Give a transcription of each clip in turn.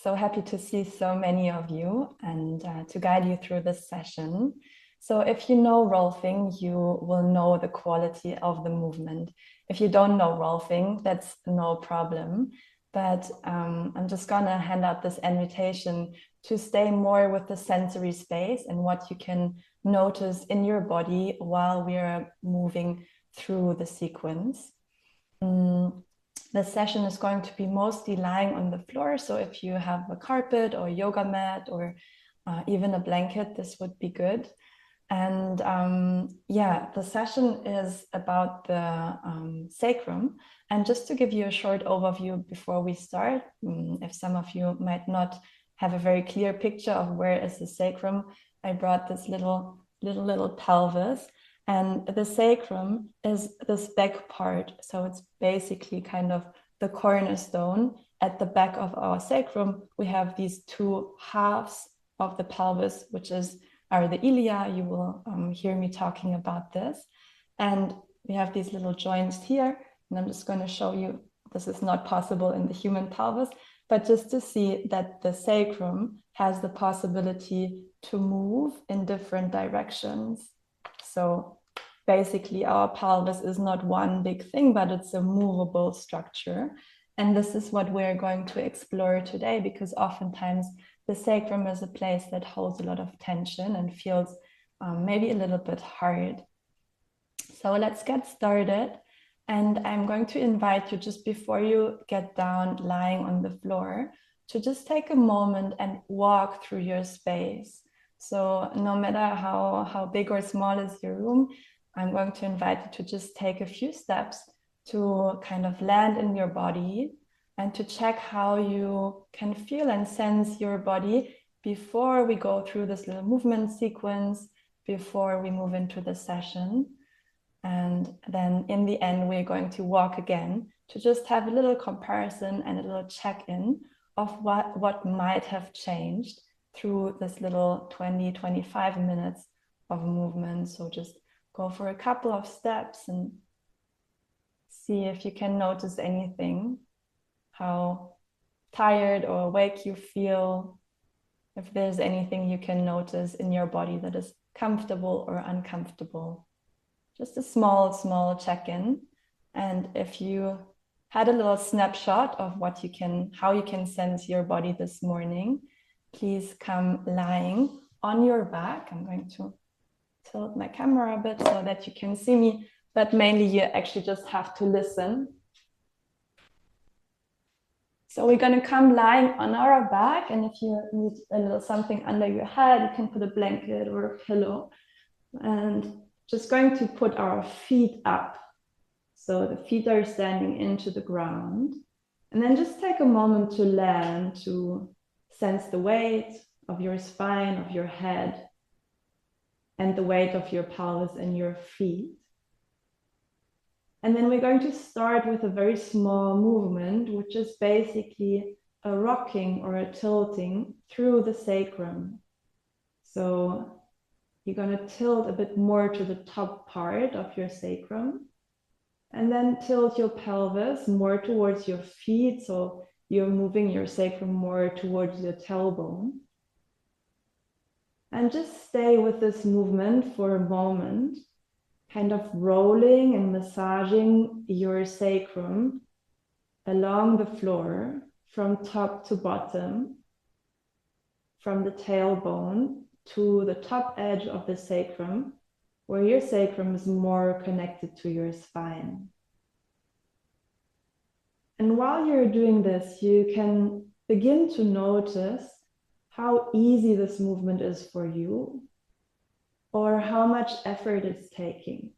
So happy to see so many of you and to guide you through this session. So if you know Rolfing, you will know the quality of the movement. If you don't know Rolfing, that's no problem. But I'm just gonna hand out this invitation to stay more with the sensory space and what you can notice in your body while we are moving through the sequence. The session is going to be mostly lying on the floor. So if you have a carpet or yoga mat or even a blanket, this would be good. And yeah, the session is about the sacrum. And just to give you a short overview before we start, if some of you might not have a very clear picture of where is the sacrum, I brought this little pelvis. And the sacrum is this back part. So it's basically kind of the cornerstone. At the back of our sacrum, we have these two halves of the pelvis, which are the ilia. You will hear me talking about this. And we have these little joints here. And I'm just going to show you, this is not possible in the human pelvis, but just to see that the sacrum has the possibility to move in different directions. So basically our pelvis is not one big thing, but it's a movable structure. And this is what we're going to explore today, because oftentimes the sacrum is a place that holds a lot of tension and feels maybe a little bit hard. So let's get started. And I'm going to invite you, just before you get down lying on the floor, to just take a moment and walk through your space. So no matter how big or small is your room, I'm going to invite you to just take a few steps to kind of land in your body and to check how you can feel and sense your body before we go through this little movement sequence, before we move into the session. And then in the end, we're going to walk again to just have a little comparison and a little check-in of what might have changed through this little 20-25 minutes of movement. So just go for a couple of steps and see if you can notice anything, how tired or awake you feel, if there's anything you can notice in your body that is comfortable or uncomfortable. Just a small check-in. And if you had a little snapshot of how you can sense your body this morning, please come lying on your back. I'm going to tilt my camera a bit so that you can see me, but mainly you actually just have to listen. So we're going to come lying on our back, and if you need a little something under your head, you can put a blanket or a pillow, and just going to put our feet up. So the feet are standing into the ground, and then just take a moment to land, to sense the weight of your spine, of your head, and the weight of your pelvis and your feet. And then we're going to start with a very small movement, which is basically a rocking or a tilting through the sacrum. So you're going to tilt a bit more to the top part of your sacrum, and then tilt your pelvis more towards your feet. So you're moving your sacrum more towards your tailbone. And just stay with this movement for a moment, kind of rolling and massaging your sacrum along the floor from top to bottom, from the tailbone to the top edge of the sacrum, where your sacrum is more connected to your spine. And while you're doing this, you can begin to notice how easy this movement is for you, or how much effort it's taking.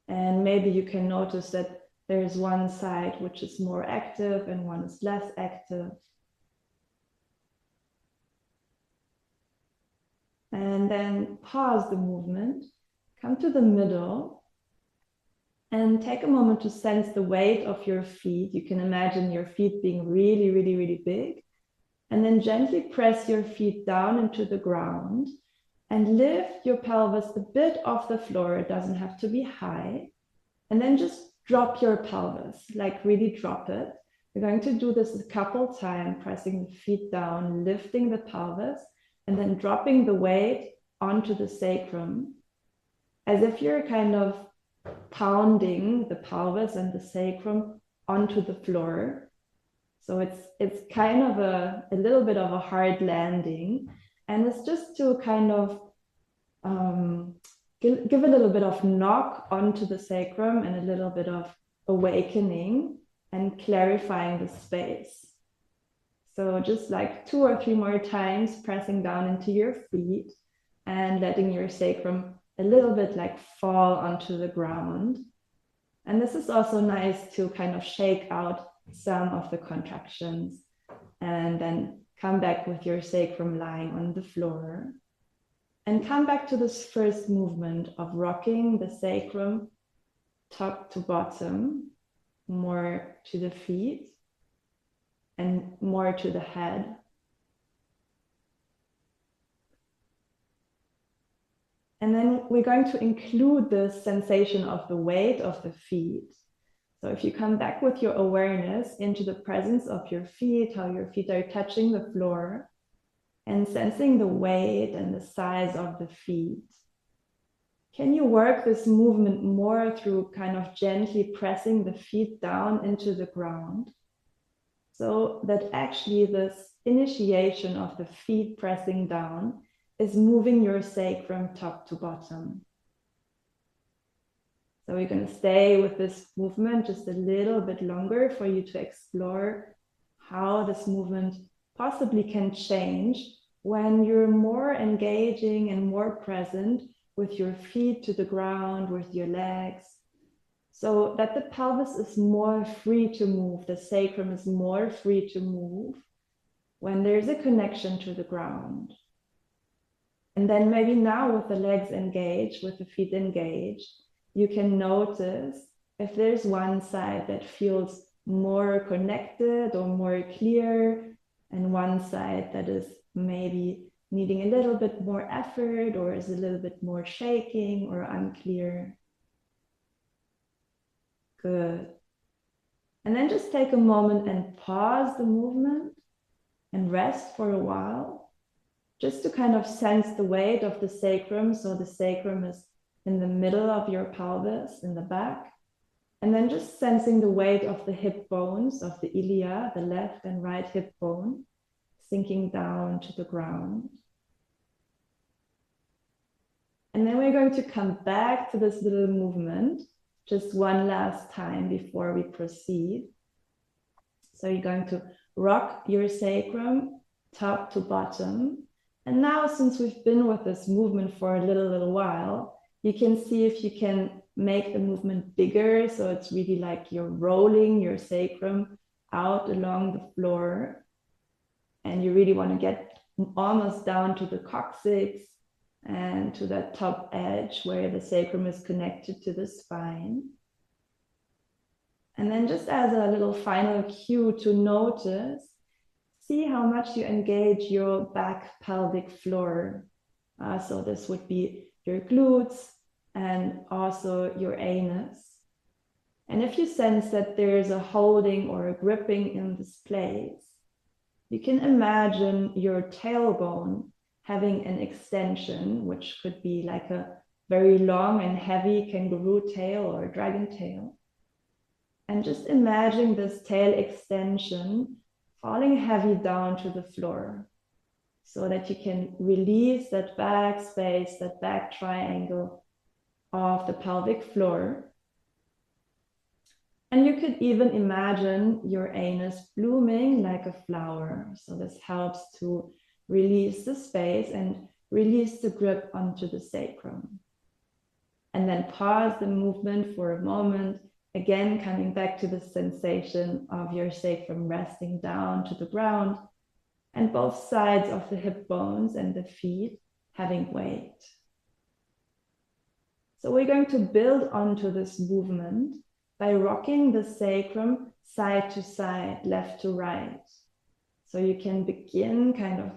And maybe you can notice that there's one side which is more active and one is less active. And then pause the movement, come to the middle, and take a moment to sense the weight of your feet. You can imagine your feet being really, really, really big. And then gently press your feet down into the ground and lift your pelvis a bit off the floor. It doesn't have to be high. And then just drop your pelvis, like really drop it. We're going to do this a couple times, pressing the feet down, lifting the pelvis, and then dropping the weight onto the sacrum, as if you're kind of pounding the pelvis and the sacrum onto the floor. So it's kind of a little bit of a hard landing, and it's just to kind of give a little bit of knock onto the sacrum and a little bit of awakening and clarifying the space. So just like 2 or 3 more times, pressing down into your feet and letting your sacrum a little bit like fall onto the ground. And this is also nice to kind of shake out some of the contractions and then come back with your sacrum lying on the floor. And come back to this first movement of rocking the sacrum top to bottom, more to the feet and more to the head. And then we're going to include the sensation of the weight of the feet. So if you come back with your awareness into the presence of your feet, how your feet are touching the floor, and sensing the weight and the size of the feet. Can you work this movement more through kind of gently pressing the feet down into the ground, so that actually this initiation of the feet pressing down is moving your sacrum top to bottom? So we're going to stay with this movement just a little bit longer for you to explore how this movement possibly can change when you're more engaging and more present with your feet to the ground, with your legs, so that the pelvis is more free to move, the sacrum is more free to move when there's a connection to the ground. And then maybe now with the legs engaged, with the feet engaged, you can notice if there's one side that feels more connected or more clear, and one side that is maybe needing a little bit more effort or is a little bit more shaking or unclear. Good. And then just take a moment and pause the movement and rest for a while, just to kind of sense the weight of the sacrum. So the sacrum is in the middle of your pelvis, in the back. And then just sensing the weight of the hip bones, of the ilia, the left and right hip bone, sinking down to the ground. And then we're going to come back to this little movement just one last time before we proceed. So you're going to rock your sacrum top to bottom. And now, since we've been with this movement for a little while, you can see if you can make the movement bigger. So it's really like you're rolling your sacrum out along the floor. And you really want to get almost down to the coccyx and to that top edge where the sacrum is connected to the spine. And then just as a little final cue to notice, see how much you engage your back pelvic floor. So this would be your glutes and also your anus. And if you sense that there's a holding or a gripping in this place, you can imagine your tailbone having an extension, which could be like a very long and heavy kangaroo tail or dragon tail. And just imagine this tail extension falling heavy down to the floor, so that you can release that back space, that back triangle of the pelvic floor. And you could even imagine your anus blooming like a flower. So this helps to release the space and release the grip onto the sacrum. And then pause the movement for a moment, again coming back to the sensation of your sacrum resting down to the ground and both sides of the hip bones and the feet having weight. So we're going to build onto this movement by rocking the sacrum side to side, left to right. So you can begin kind of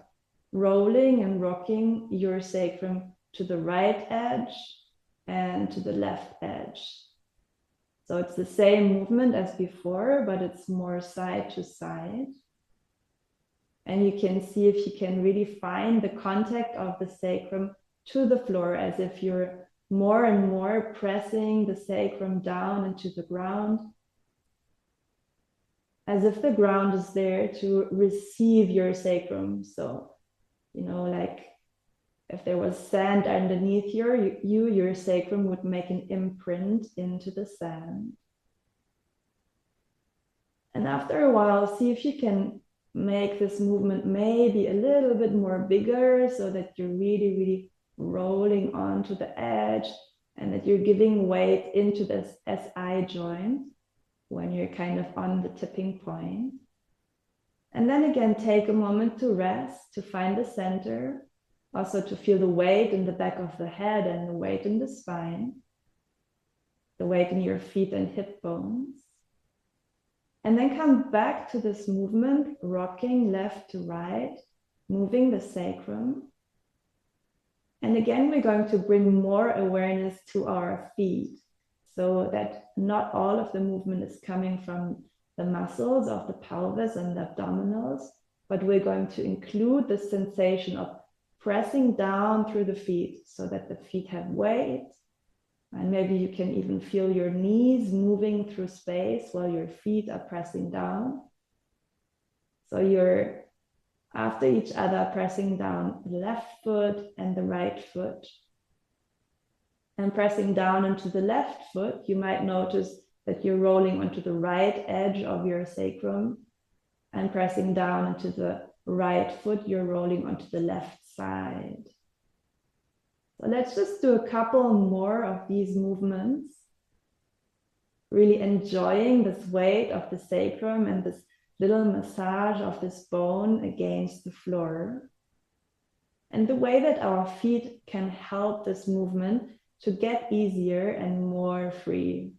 rolling and rocking your sacrum to the right edge and to the left edge. So it's the same movement as before, but it's more side to side. And you can see if you can really find the contact of the sacrum to the floor, as if you're more and more pressing the sacrum down into the ground, as if the ground is there to receive your sacrum. So, you know, like if there was sand underneath your sacrum would make an imprint into the sand. And after a while, see if you can make this movement maybe a little bit more bigger, so that you're really, really rolling onto the edge and that you're giving weight into this SI joint when you're kind of on the tipping point. And then again, take a moment to rest, to find the center, also to feel the weight in the back of the head and the weight in the spine, the weight in your feet and hip bones. And then come back to this movement, rocking left to right, moving the sacrum. And again, we're going to bring more awareness to our feet, so that not all of the movement is coming from the muscles of the pelvis and the abdominals, but we're going to include the sensation of pressing down through the feet so that the feet have weight. And maybe you can even feel your knees moving through space while your feet are pressing down. So you're, after each other, pressing down the left foot and the right foot. And pressing down into the left foot, you might notice that you're rolling onto the right edge of your sacrum. And pressing down into the right foot, you're rolling onto the left side. So let's just do a couple more of these movements, really enjoying this weight of the sacrum and this little massage of this bone against the floor. And the way that our feet can help this movement to get easier and more free.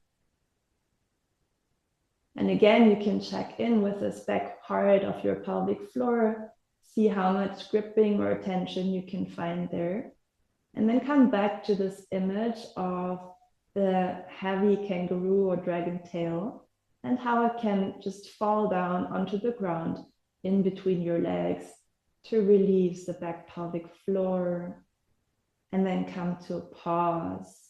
And again, you can check in with this back part of your pelvic floor, see how much gripping or tension you can find there. And then come back to this image of the heavy kangaroo or dragon tail and how it can just fall down onto the ground in between your legs to release the back pelvic floor, and then come to a pause.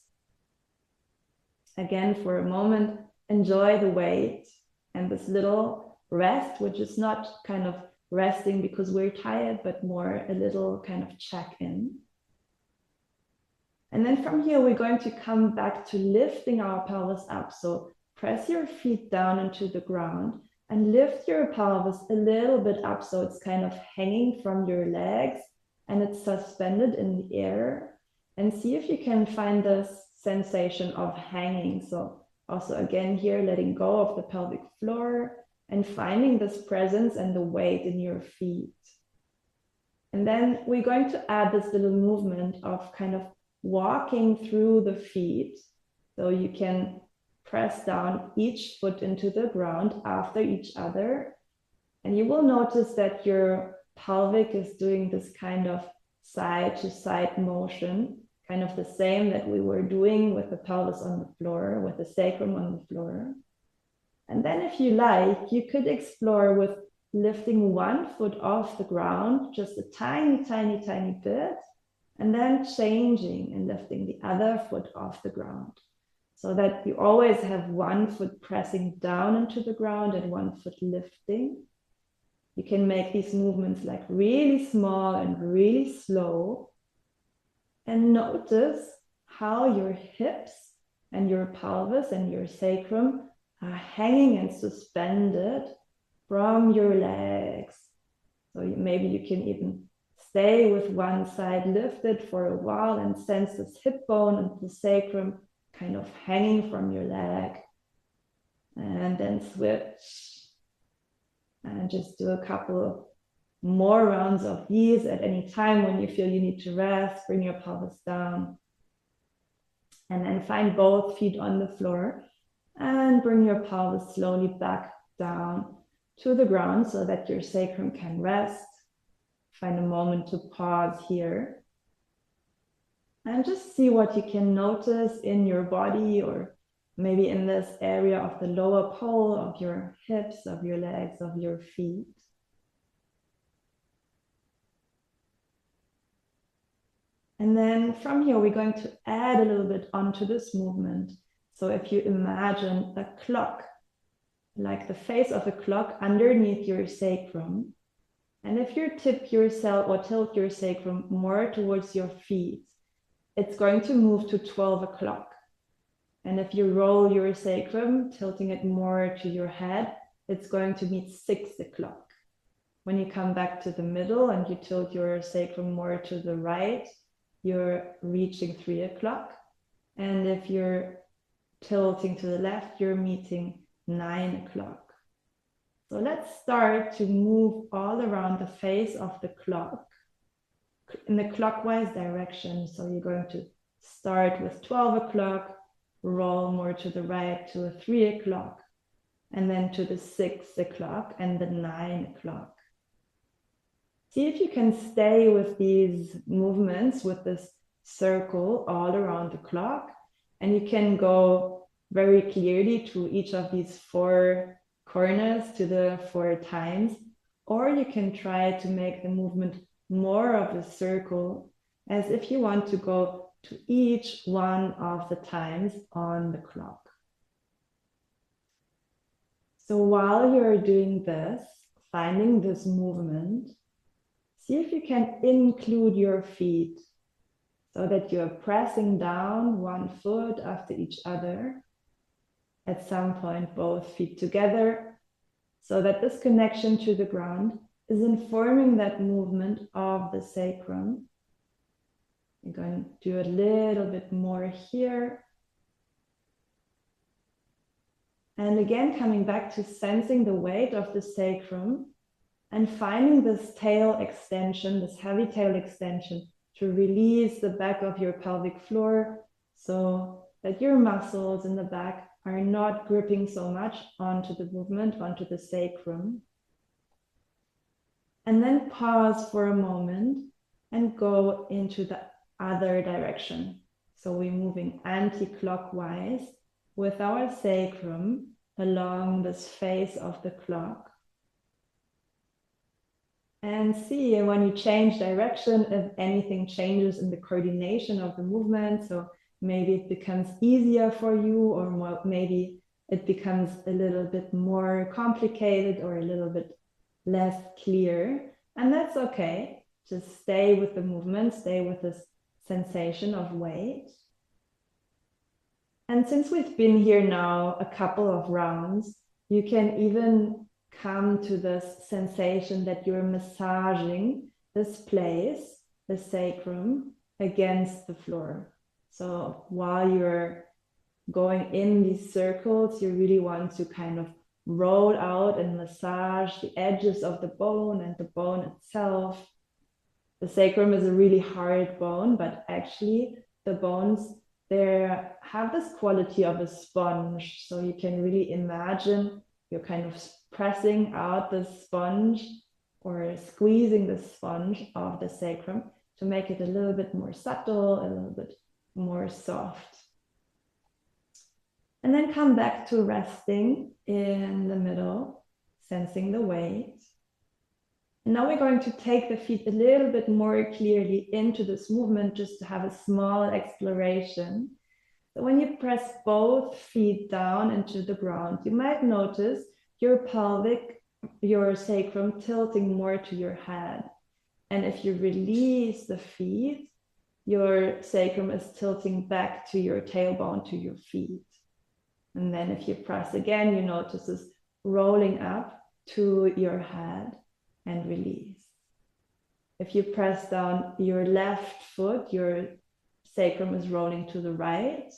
Again, for a moment, enjoy the weight and this little rest, which is not kind of resting because we're tired, but more a little kind of check-in. And then from here, we're going to come back to lifting our pelvis up. So press your feet down into the ground and lift your pelvis a little bit up, so it's kind of hanging from your legs and it's suspended in the air. And see if you can find this sensation of hanging. So also again here, letting go of the pelvic floor and finding this presence and the weight in your feet. And then we're going to add this little movement of kind of walking through the feet. So you can press down each foot into the ground after each other. And you will notice that your pelvic is doing this kind of side to side motion, kind of the same that we were doing with the pelvis on the floor, with the sacrum on the floor. And then if you like, you could explore with lifting one foot off the ground, just a tiny, tiny, tiny bit, and then changing and lifting the other foot off the ground, so that you always have one foot pressing down into the ground and one foot lifting. You can make these movements like really small and really slow, and notice how your hips and your pelvis and your sacrum are hanging and suspended from your legs. So maybe you can even stay with one side lifted for a while and sense this hip bone and the sacrum kind of hanging from your leg. And then switch and just do a couple of more rounds of these at any time when you feel you need to rest. Bring your pelvis down and then find both feet on the floor and bring your pelvis slowly back down to the ground so that your sacrum can rest. Find a moment to pause here and just see what you can notice in your body, or maybe in this area of the lower pole of your hips, of your legs, of your feet. And then from here, we're going to add a little bit onto this movement. So if you imagine a clock, like the face of a clock underneath your sacrum, and if you tip yourself or tilt your sacrum more towards your feet, it's going to move to 12 o'clock. And if you roll your sacrum, tilting it more to your head, it's going to meet 6 o'clock. When you come back to the middle and you tilt your sacrum more to the right, you're reaching 3 o'clock. And if you're tilting to the left, you're meeting 9 o'clock. So let's start to move all around the face of the clock in the clockwise direction. So you're going to start with 12 o'clock, roll more to the right to a 3 o'clock, and then to the 6 o'clock and the 9 o'clock. See if you can stay with these movements, with this circle all around the clock, and you can go very clearly to each of these 4 corners, to the 4 times, or you can try to make the movement more of a circle, as if you want to go to each one of the times on the clock. So while you're doing this, finding this movement, see if you can include your feet so that you're pressing down one foot after each other. At some point, both feet together, so that this connection to the ground is informing that movement of the sacrum. You're going to do a little bit more here. And again, coming back to sensing the weight of the sacrum and finding this tail extension, this heavy tail extension, to release the back of your pelvic floor so that your muscles in the back are not gripping so much onto the movement, onto the sacrum. And then pause for a moment and go into the other direction. So we're moving anti-clockwise with our sacrum along this face of the clock. And see when you change direction, if anything changes in the coordination of the movement. So maybe it becomes easier for you, or maybe it becomes a little bit more complicated or a little bit less clear. And that's okay. Just stay with the movement, stay with this sensation of weight. And since we've been here now a couple of rounds, you can even come to this sensation that you're massaging this place, the sacrum, against the floor. So while you're going in these circles, you really want to kind of roll out and massage the edges of the bone and the bone itself. The sacrum is a really hard bone, but actually the bones, they have this quality of a sponge. So you can really imagine you're kind of pressing out the sponge or squeezing the sponge of the sacrum to make it a little bit more subtle, a little bit more soft. And then come back to resting in the middle, sensing the weight. And now we're going to take the feet a little bit more clearly into this movement, just to have a small exploration. So when you press both feet down into the ground, you might notice your pelvic, your sacrum tilting more to your head. And if you release the feet, your sacrum is tilting back to your tailbone, to your feet. And then if you press again, you notice this rolling up to your head and release. If you press down your left foot, your sacrum is rolling to the right.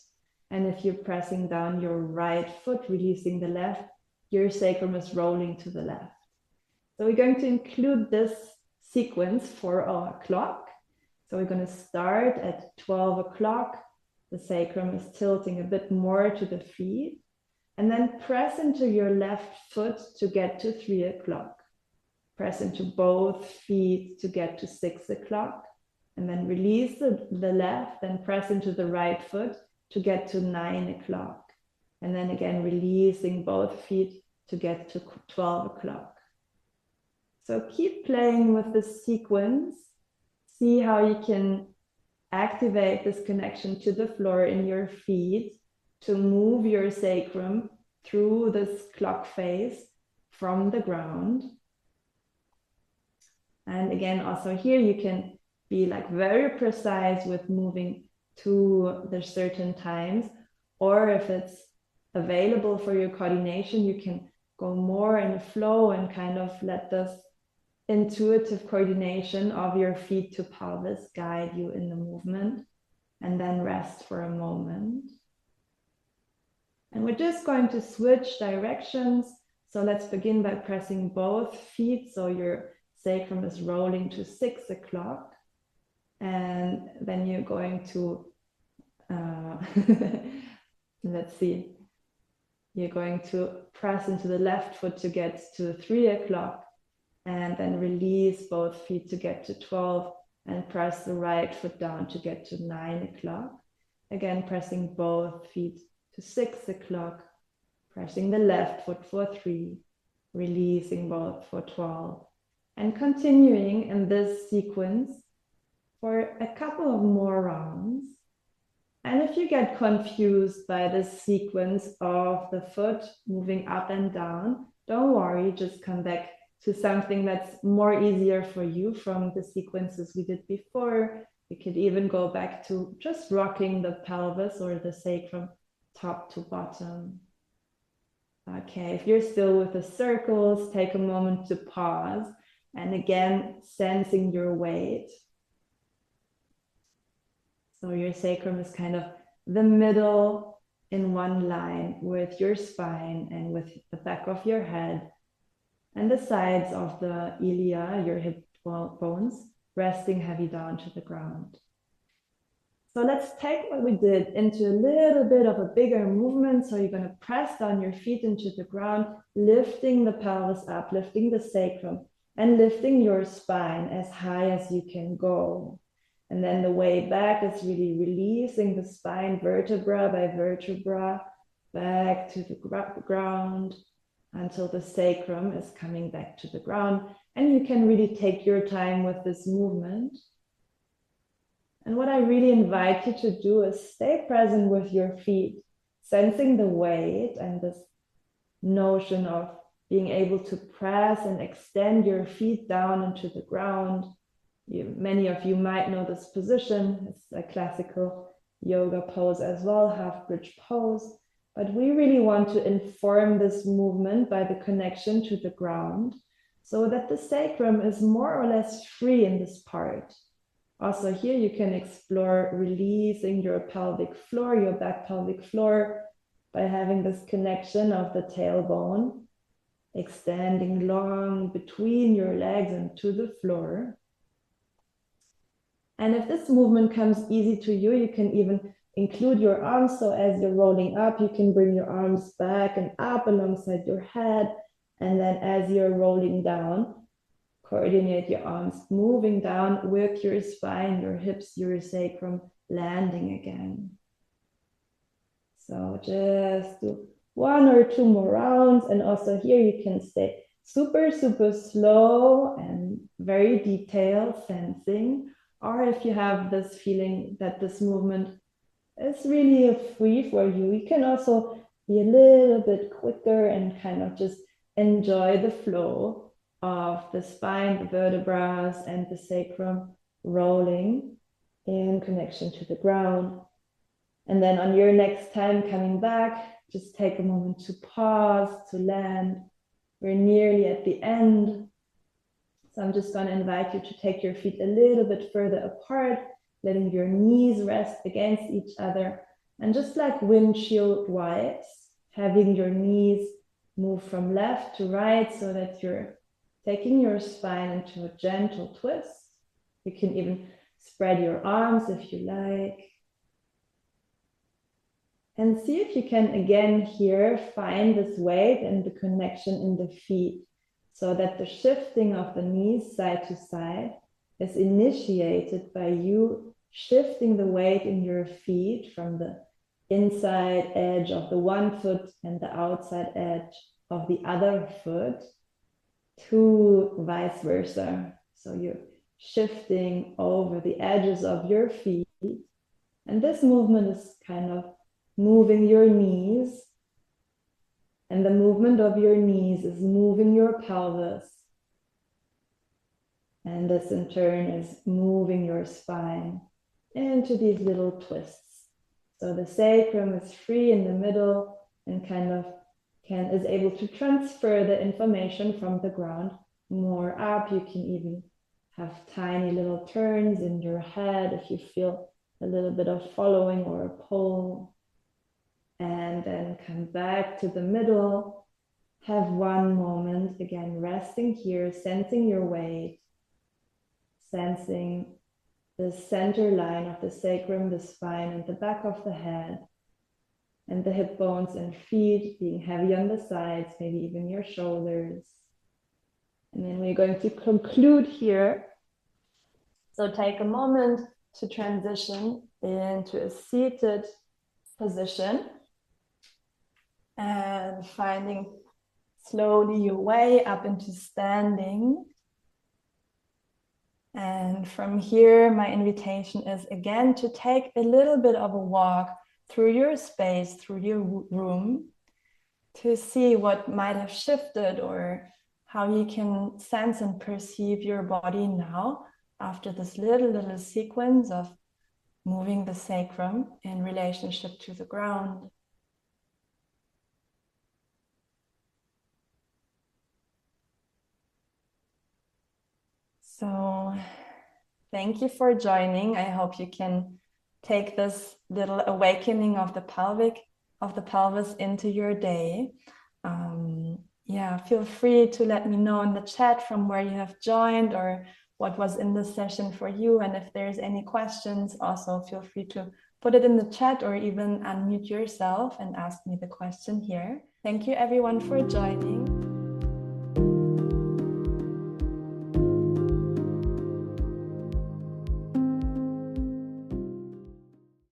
And if you're pressing down your right foot, releasing the left, your sacrum is rolling to the left. So we're going to include this sequence for our clock. So we're going to start at 12 o'clock. The sacrum is tilting a bit more to the feet. And then press into your left foot to get to 3 o'clock. Press into both feet to get to 6 o'clock. And then release the left and press into the right foot to get to 9 o'clock. And then again, releasing both feet to get to 12 o'clock. So keep playing with this sequence. See how you can activate this connection to the floor in your feet to move your sacrum through this clock phase from the ground. And again, also here you can be like very precise with moving to the certain times, or if it's available for your coordination, you can go more in flow and kind of let this intuitive coordination of your feet to pelvis guide you in the movement, and then rest for a moment. And we're just going to switch directions. So let's begin by pressing both feet so your sacrum is rolling to 6 o'clock. And then you're going to, let's see, you're going to press into the left foot to get to 3 o'clock, and then release both feet to get to 12, and press the right foot down to get to 9 o'clock. Again, pressing both feet to 6 o'clock, pressing the left foot for 3, releasing both for 12, and continuing in this sequence for a couple of more rounds. And if you get confused by this sequence of the foot moving up and down, don't worry, just come back to something that's more easier for you from the sequences we did before. You could even go back to just rocking the pelvis or the sacrum top to bottom. Okay, if you're still with the circles, take a moment to pause, and again, sensing your weight. So your sacrum is kind of the middle in one line with your spine and with the back of your head, and the sides of the ilia, your hip bones, resting heavy down to the ground. So let's take what we did into a little bit of a bigger movement. So you're going to press down your feet into the ground, lifting the pelvis up, lifting the sacrum, and lifting your spine as high as you can go. And then the way back is really releasing the spine vertebra by vertebra back to the ground until the sacrum is coming back to the ground. And you can really take your time with this movement. And what I really invite you to do is stay present with your feet, sensing the weight and this notion of being able to press and extend your feet down into the ground. Many of you might know this position. It's a classical yoga pose as well, half bridge pose. But we really want to inform this movement by the connection to the ground so that the sacrum is more or less free in this part. Also here you can explore releasing your pelvic floor, your back pelvic floor, by having this connection of the tailbone, extending long between your legs and to the floor. And if this movement comes easy to you, you can even include your arms. So as you're rolling up, you can bring your arms back and up alongside your head. And then as you're rolling down, coordinate your arms moving down, work your spine, your hips, your sacrum, landing again. So just do 1 or 2 more rounds. And also here you can stay super, super slow and very detailed sensing. Or if you have this feeling that this movement is really free for you, you can also be a little bit quicker and kind of just enjoy the flow of the spine, the vertebrae, and the sacrum rolling in connection to the ground. And then on your next time coming back, just take a moment to pause, to land. We're nearly at the end. So I'm just going to invite you to take your feet a little bit further apart, letting your knees rest against each other. And just like windshield wipes, having your knees move from left to right so that you're taking your spine into a gentle twist. You can even spread your arms if you like. And see if you can again here find this weight and the connection in the feet so that the shifting of the knees side to side is initiated by you shifting the weight in your feet from the inside edge of the one foot and the outside edge of the other foot, to vice versa. So you're shifting over the edges of your feet. And this movement is kind of moving your knees. And the movement of your knees is moving your pelvis. And this in turn is moving your spine into these little twists. So the sacrum is free in the middle and kind of is able to transfer the information from the ground more up. You can even have tiny little turns in your head if you feel a little bit of following or a pull. And then come back to the middle. Have one moment, again, resting here, sensing your weight, sensing the center line of the sacrum, the spine, and the back of the head, and the hip bones and feet being heavy on the sides, maybe even your shoulders. And then we're going to conclude here. So take a moment to transition into a seated position and finding slowly your way up into standing. And from here, my invitation is again to take a little bit of a walk through your space, through your room, to see what might have shifted or how you can sense and perceive your body now after this little sequence of moving the sacrum in relationship to the ground. So thank you for joining. I hope you can take this little awakening of the pelvis into your day. Yeah, feel free to let me know in the chat from where you have joined or what was in the session for you. And if there's any questions, also feel free to put it in the chat or even unmute yourself and ask me the question here. Thank you everyone for joining.